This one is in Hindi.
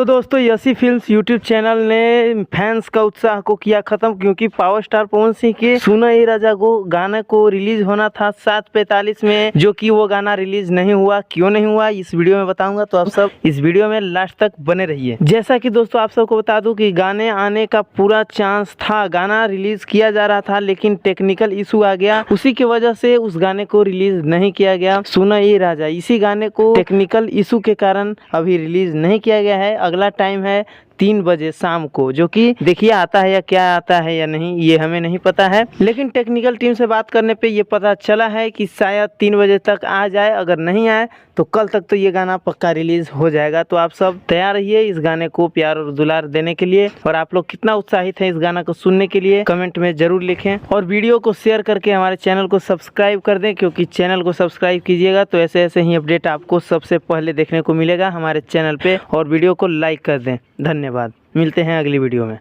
तो दोस्तों यसी फिल्म्स यूट्यूब चैनल ने फैंस का उत्साह को किया खत्म, क्योंकि पावर स्टार पवन सिंह के सुना ये राजा को गाने को रिलीज होना था 7:45 में, जो कि वो गाना रिलीज नहीं हुआ। क्यों नहीं हुआ इस वीडियो में बताऊंगा, तो आप सब इस वीडियो में लास्ट तक बने रहिए। जैसा कि दोस्तों आप सबको बता दूं कि गाने आने का पूरा चांस था, गाना रिलीज किया जा रहा था, लेकिन टेक्निकल इशू आ गया, उसी की वजह से उस गाने को रिलीज नहीं किया गया। सुना ये राजा, इसी गाने को टेक्निकल इशू के कारण अभी रिलीज नहीं किया गया है। अगला टाइम है 3 बजे शाम को, जो कि देखिए आता है या क्या आता है या नहीं ये हमें नहीं पता है, लेकिन टेक्निकल टीम से बात करने पे ये पता चला है कि शायद 3 बजे तक आ जाए। अगर नहीं आए तो कल तक तो ये गाना पक्का रिलीज हो जाएगा। तो आप सब तैयार रहिए इस गाने को प्यार और दुलार देने के लिए। और आप लोग कितना उत्साहित हैं इस गाना को सुनने के लिए कमेंट में जरूर लिखें, और वीडियो को शेयर करके हमारे चैनल को सब्सक्राइब कर दें, क्योंकि चैनल को सब्सक्राइब कीजिएगा तो ऐसे ऐसे ही अपडेट आपको सबसे पहले देखने को मिलेगा हमारे चैनल पे। और वीडियो को लाइक कर दें। धन्यवाद, मिलते हैं अगली वीडियो में।